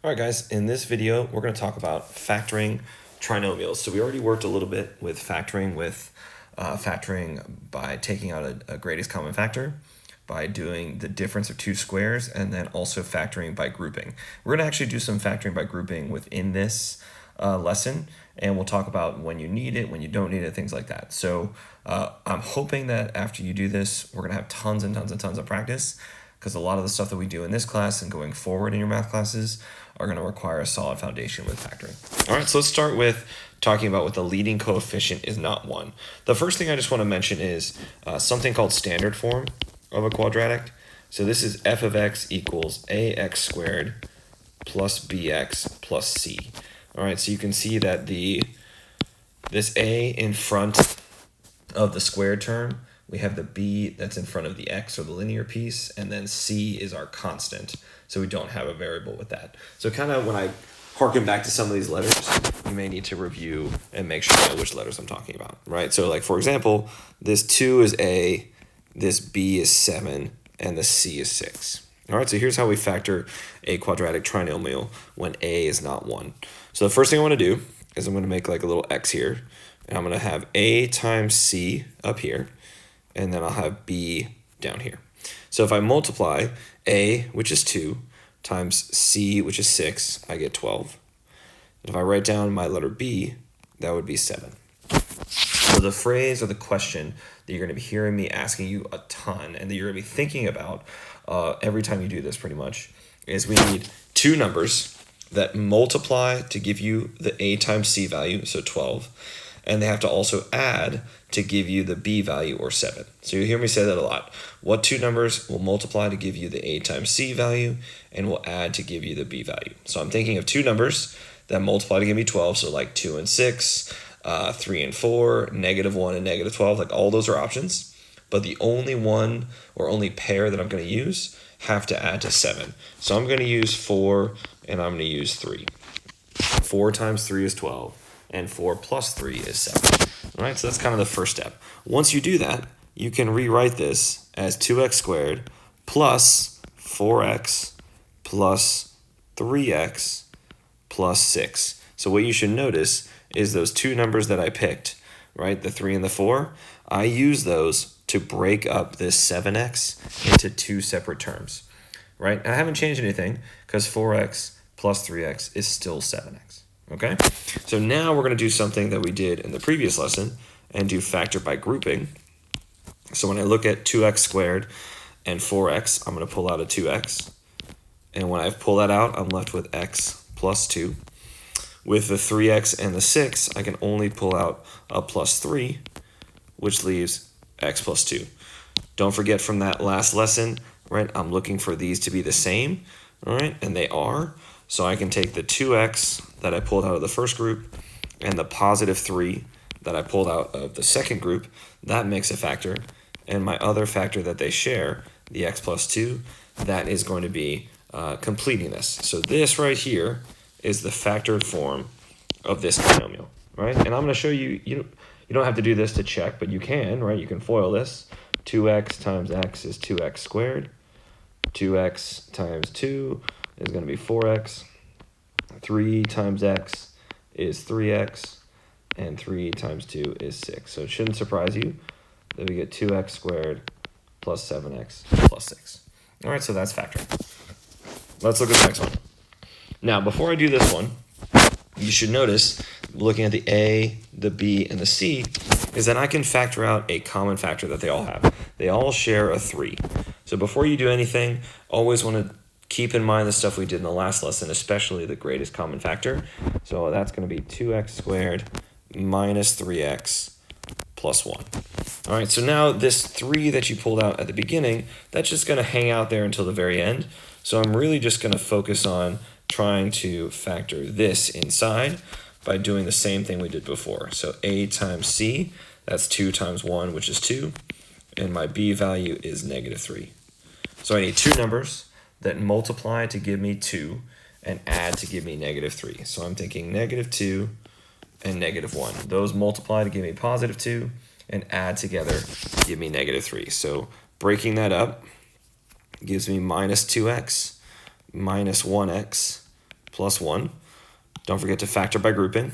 All right, guys, in this video, we're going to talk about factoring trinomials. So we already worked a little bit with factoring by taking out a greatest common factor, by doing the difference of two squares, and then also factoring by grouping. We're going to actually do some factoring by grouping within this lesson, and we'll talk about when you need it, when you don't need it, things like that. So I'm hoping that after you do this, we're going to have tons and tons and tons of practice, because a lot of the stuff that we do in this class and going forward in your math classes are going to require a solid foundation with factoring. All right, so let's start with talking about what the leading coefficient is not 1. The first thing I just want to mention is something called standard form of a quadratic. So this is f of x equals ax squared plus bx plus c. All right, so you can see that this a in front of the squared term, we have the b that's in front of the x, or the linear piece, and then c is our constant. So we don't have a variable with that. So kind of when I harken back to some of these letters, you may need to review and make sure you know which letters I'm talking about, right? So like, for example, this 2 is a, this b is 7, and the c is 6. All right, so here's how we factor a quadratic trinomial when a is not 1. So the first thing I want to do is I'm going to make like a little x here, and I'm going to have a times c up here, and then I'll have b down here. So if I multiply a, which is 2, times c, which is 6, I get 12. And if I write down my letter b, that would be 7. So the phrase or the question that you're going to be hearing me asking you a ton, and that you're going to be thinking about every time you do this pretty much, is we need two numbers that multiply to give you the a times c value, so 12, and they have to also add to give you the b value, or 7. So you hear me say that a lot. What two numbers will multiply to give you the a times c value and will add to give you the b value? So I'm thinking of two numbers that multiply to give me 12, so like 2 and 6, 3 and 4, -1 and -12, like all those are options. But the only one or only pair that I'm going to use have to add to 7. So I'm going to use 4 and I'm going to use 3. 4 times 3 is 12, and 4 plus 3 is 7. All right, so that's kind of the first step. Once you do that, you can rewrite this as 2x squared plus 4x plus 3x plus 6. So what you should notice is those two numbers that I picked, right, the 3 and the 4, I use those to break up this 7x into two separate terms, right? And I haven't changed anything because 4x plus 3x is still 7x, okay? So now we're going to do something that we did in the previous lesson and do factor by grouping. So when I look at 2x squared and 4x, I'm going to pull out a 2x. And when I pull that out, I'm left with x plus 2. With the 3x and the 6, I can only pull out a plus 3, which leaves x plus 2. Don't forget from that last lesson, right, I'm looking for these to be the same, all right, and they are. So I can take the 2x that I pulled out of the first group and the positive 3 that I pulled out of the second group. That makes a factor. And my other factor that they share, the x plus 2, that is going to be completing this. So this right here is the factored form of this binomial, right? And I'm going to show you, you don't have to do this to check, but you can, right? You can FOIL this. 2x times x is 2x squared. 2x times 2 is going to be 4x. 3 times x is 3x. And 3 times 2 is 6. So it shouldn't surprise you that we get 2x squared plus 7x plus 6. All right, so that's factoring. Let's look at the next one. Now, before I do this one, you should notice, looking at the a, the b, and the c, is that I can factor out a common factor that they all have. They all share a 3. So before you do anything, always want to keep in mind the stuff we did in the last lesson, especially the greatest common factor. So that's going to be 2x squared minus 3x plus 1. All right, so now this 3 that you pulled out at the beginning, that's just going to hang out there until the very end. So I'm really just going to focus on trying to factor this inside by doing the same thing we did before. So a times c, that's 2 times 1, which is 2, and my b value is -3. So I need two numbers that multiply to give me 2 and add to give me -3. So I'm thinking -2 and -1. Those multiply to give me +2 and add together to give me -3. So breaking that up gives me -2x minus 1x plus 1. Don't forget to factor by grouping.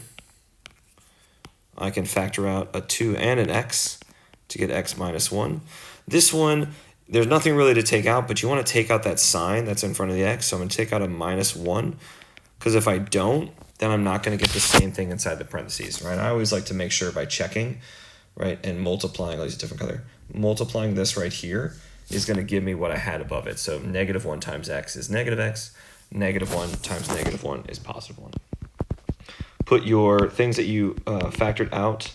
I can factor out a 2 and an x to get x minus 1. This one, there's nothing really to take out, but you want to take out that sign that's in front of the x, so I'm going to take out a minus 1, because if I don't, then I'm not going to get the same thing inside the parentheses, right? I always like to make sure by checking, right, and multiplying, I'll use a different color, multiplying this right here is going to give me what I had above it. So negative 1 times x is negative x, negative 1 times negative 1 is positive 1. Put your things that you factored out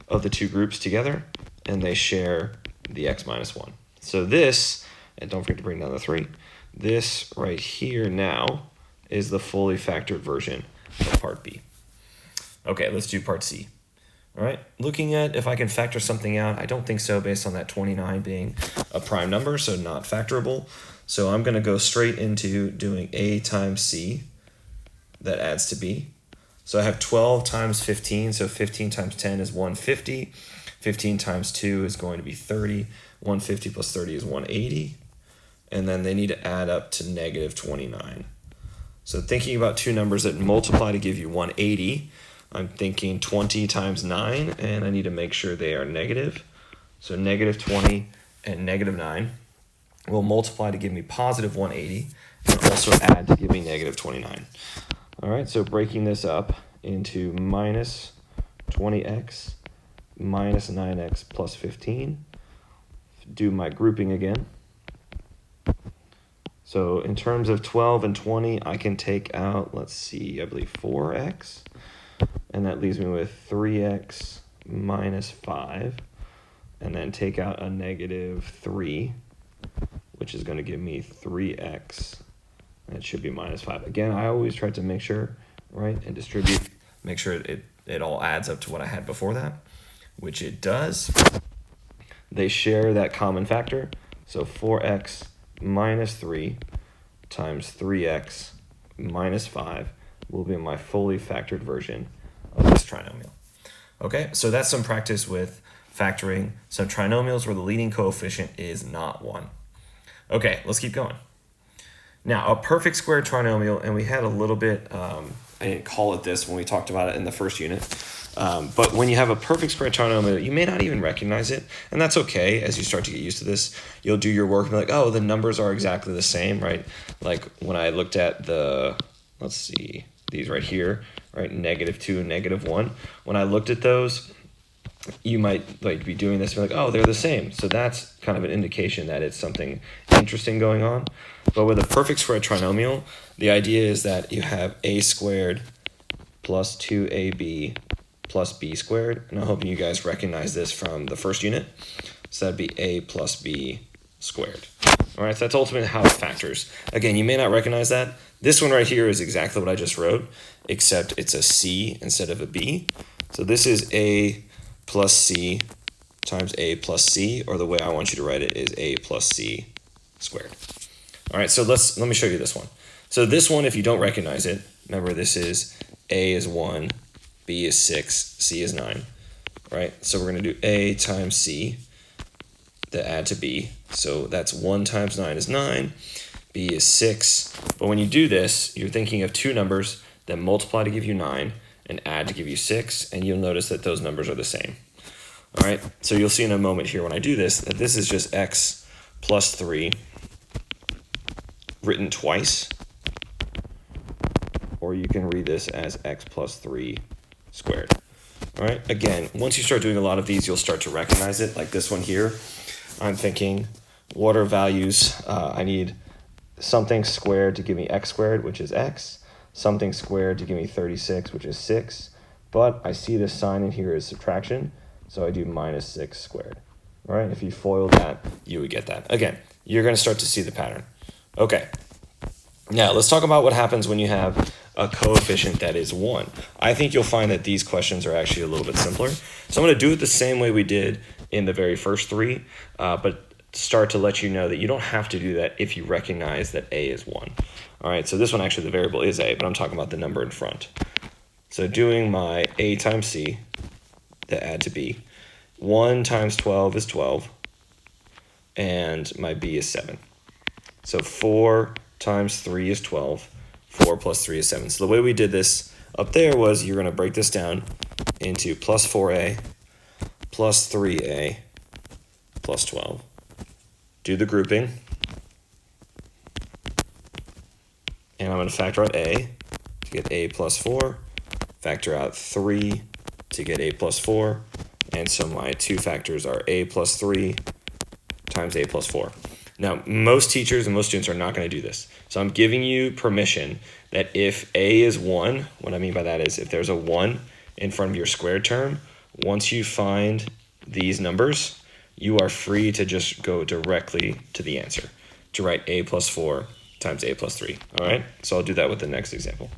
of the two groups together, and they share the x minus 1. So this, and don't forget to bring down the 3, this right here now is the fully factored version of part B. Okay, let's do part C. All right, looking at if I can factor something out, I don't think so based on that 29 being a prime number, so not factorable. So I'm going to go straight into doing A times C that adds to B. So I have 12 times 15, so 15 times 10 is 150. 15 times 2 is going to be 30. 150 plus 30 is 180. And then they need to add up to negative 29. So thinking about two numbers that multiply to give you 180, I'm thinking 20 times 9, and I need to make sure they are negative. So negative 20 and negative 9 will multiply to give me positive 180, and also add to give me negative 29. All right, so breaking this up into minus 20x minus 9x plus 15. Do my grouping again. So in terms of 12 and 20, I can take out, let's see, I believe 4x. And that leaves me with 3x minus 5. And then take out a negative 3, which is going to give me 3x. And it should be minus 5. Again, I always try to make sure, right, and distribute, make sure it all adds up to what I had before that, which it does. They share that common factor. So 4x minus 3 times 3x minus 5 will be my fully factored version of this trinomial. Okay, so that's some practice with factoring some trinomials where the leading coefficient is not 1. Okay, let's keep going. Now, a perfect square trinomial, and we had a little bit, I didn't call it this when we talked about it in the first unit, but when you have a perfect square trinomial, you may not even recognize it, and that's okay. As you start to get used to this, you'll do your work and be like, oh, the numbers are exactly the same, right? Like when I looked at the, let's see, these right here, right, negative 2 and negative 1. When I looked at those, you might like be doing this and be like, oh, they're the same. So that's kind of an indication that it's something interesting going on. But with a perfect square trinomial, the idea is that you have a squared plus 2ab plus b squared. And I'm hoping you guys recognize this from the first unit. So that'd be a plus b squared. All right, so that's ultimately how it factors. Again, you may not recognize that. This one right here is exactly what I just wrote, except it's a c instead of a b. So this is a plus c times a plus c, or the way I want you to write it is a plus c squared. All right, so let me show you this one. So this one, if you don't recognize it, remember this is a is 1, b is 6, c is 9, right? So we're going to do a times c that add to b. So that's 1 times 9 is 9, b is 6. But when you do this, you're thinking of two numbers that multiply to give you 9 and add to give you 6, and you'll notice that those numbers are the same. All right, so you'll see in a moment here when I do this that this is just x plus 3 written twice, or you can read this as x plus 3 squared. All right, again, once you start doing a lot of these, you'll start to recognize it. Like this one here, I'm thinking, what are values? I need something squared to give me x squared, which is x, something squared to give me 36, which is 6, but I see this sign in here is subtraction, so I do minus 6 squared. All right, if you FOIL that, you would get that. Again, you're going to start to see the pattern. Okay, now let's talk about what happens when you have a coefficient that is 1. I think you'll find that these questions are actually a little bit simpler. So I'm going to do it the same way we did in the very first three, but start to let you know that you don't have to do that if you recognize that a is 1. All right, so this one actually the variable is a, but I'm talking about the number in front. So doing my a times c, that add to b, 1 times 12 is 12, and my b is 7. So 4 times 3 is 12, 4 plus 3 is 7. So the way we did this up there was you're going to break this down into plus 4a plus 3a plus 12. Do the grouping. And I'm going to factor out a to get a plus 4, factor out 3 to get a plus 4, and so my two factors are a plus 3 times a plus 4. Now, most teachers and most students are not going to do this. So I'm giving you permission that if a is 1, what I mean by that is if there's a 1 in front of your squared term, once you find these numbers, you are free to just go directly to the answer, to write a plus 4 times a plus 3. All right, so I'll do that with the next example.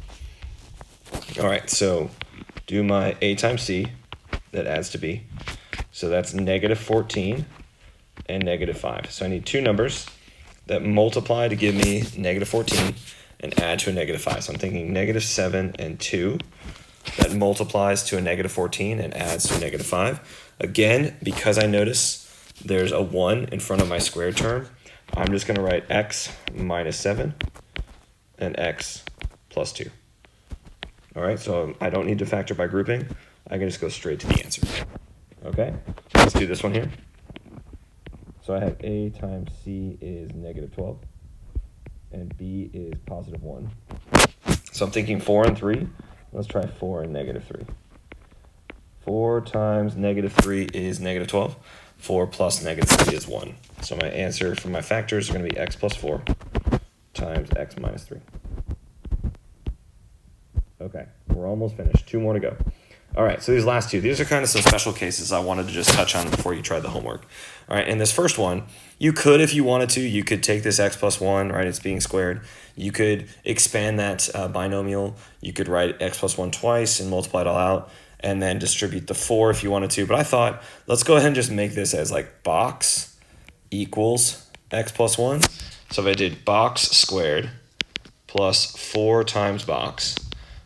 All right, so do my a times c that adds to b. So that's negative 14 and negative 5. So I need two numbers that multiply to give me negative 14 and add to a negative 5. So I'm thinking negative 7 and 2 that multiplies to a negative 14 and adds to a negative 5. Again, because I notice there's a 1 in front of my squared term, I'm just going to write x minus 7 and x plus 2. All right, so I don't need to factor by grouping. I can just go straight to the answer. Okay, let's do this one here. So I have a times c is negative 12, and b is positive 1. So I'm thinking 4 and 3. Let's try 4 and negative 3. 4 times negative 3 is negative 12. 4 plus negative 3 is 1. So my answer for my factors are going to be x plus 4 times x minus 3. Okay, we're almost finished. 2 more to go. All right, so these last two, these are kind of some special cases I wanted to just touch on before you try the homework. All right, in this first one, you could, if you wanted to, you could take this x plus 1, right, it's being squared. You could expand that binomial. You could write x plus 1 twice and multiply it all out, and then distribute the 4 if you wanted to. But I thought, let's go ahead and just make this as like box equals x plus 1. So if I did box squared plus 4 times box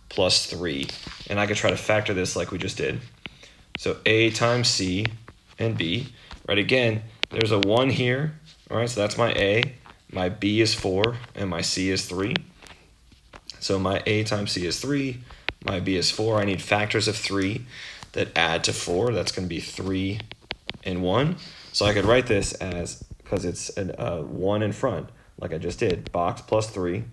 plus 3, and I could try to factor this like we just did. So a times c and b, right? Again, there's a 1 here, all right? So that's my a, my b is 4, and my c is 3. So my a times c is 3, my b is 4. I need factors of 3 that add to 4. That's going to be 3 and 1. So I could write this as, because it's a 1 in front, like I just did, box plus 3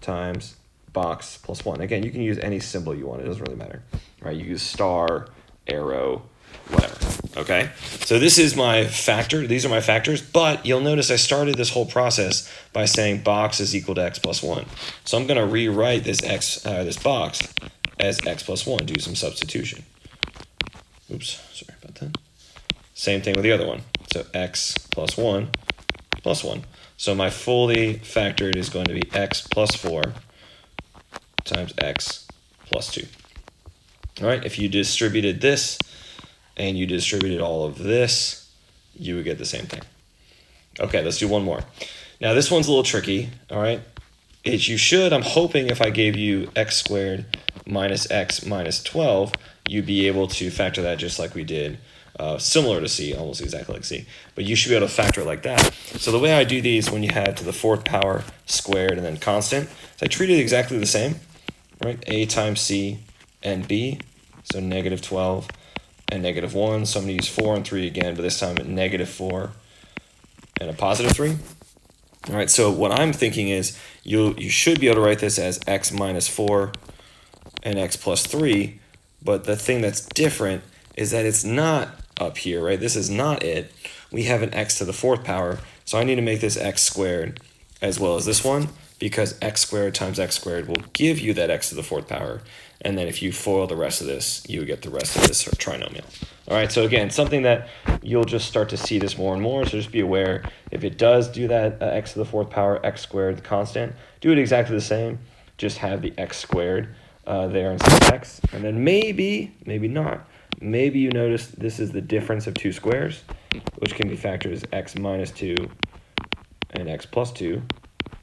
times box plus 1. Again, you can use any symbol you want. It doesn't really matter, right? You use star, arrow, whatever, okay? So this is my factor. These are my factors, but you'll notice I started this whole process by saying box is equal to x plus 1. So I'm going to rewrite this this box as x plus 1, do some substitution. Oops, sorry about that. Same thing with the other one. So x plus 1 plus 1. So my fully factored is going to be x plus 4 times x plus 2. All right, if you distributed this and you distributed all of this, you would get the same thing. Okay, let's do one more. Now this one's a little tricky, all right? You should, I'm hoping if I gave you x squared minus x minus 12, you'd be able to factor that just like we did, similar to C, almost exactly like C. But you should be able to factor it like that. So the way I do these when you have to the 4th power squared and then constant, is I treat it exactly the same. Right, a times c and b, so negative 12 and negative 1. So I'm going to use 4 and 3 again, but this time at negative 4 and a positive 3. All right, so what I'm thinking is you should be able to write this as x minus 4 and x plus 3, but the thing that's different is that it's not up here, right? This is not it. We have an x to the 4th power, so I need to make this x squared as well as this one, because x squared times x squared will give you that x to the 4th power. And then if you FOIL the rest of this, you get the rest of this trinomial. All right, so again, something that you'll just start to see this more and more, so just be aware, if it does do that x to the 4th power, x squared, the constant, do it exactly the same, just have the x squared there instead of x. And then maybe not, maybe you notice this is the difference of two squares, which can be factored as x minus 2 and x plus 2.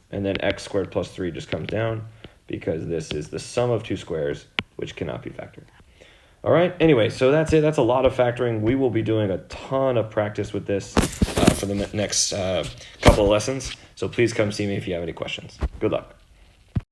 And then x squared plus 3 just comes down because this is the sum of two squares, which cannot be factored. All right, anyway, so that's it. That's a lot of factoring. We will be doing a ton of practice with this for the next couple of lessons. So please come see me if you have any questions. Good luck.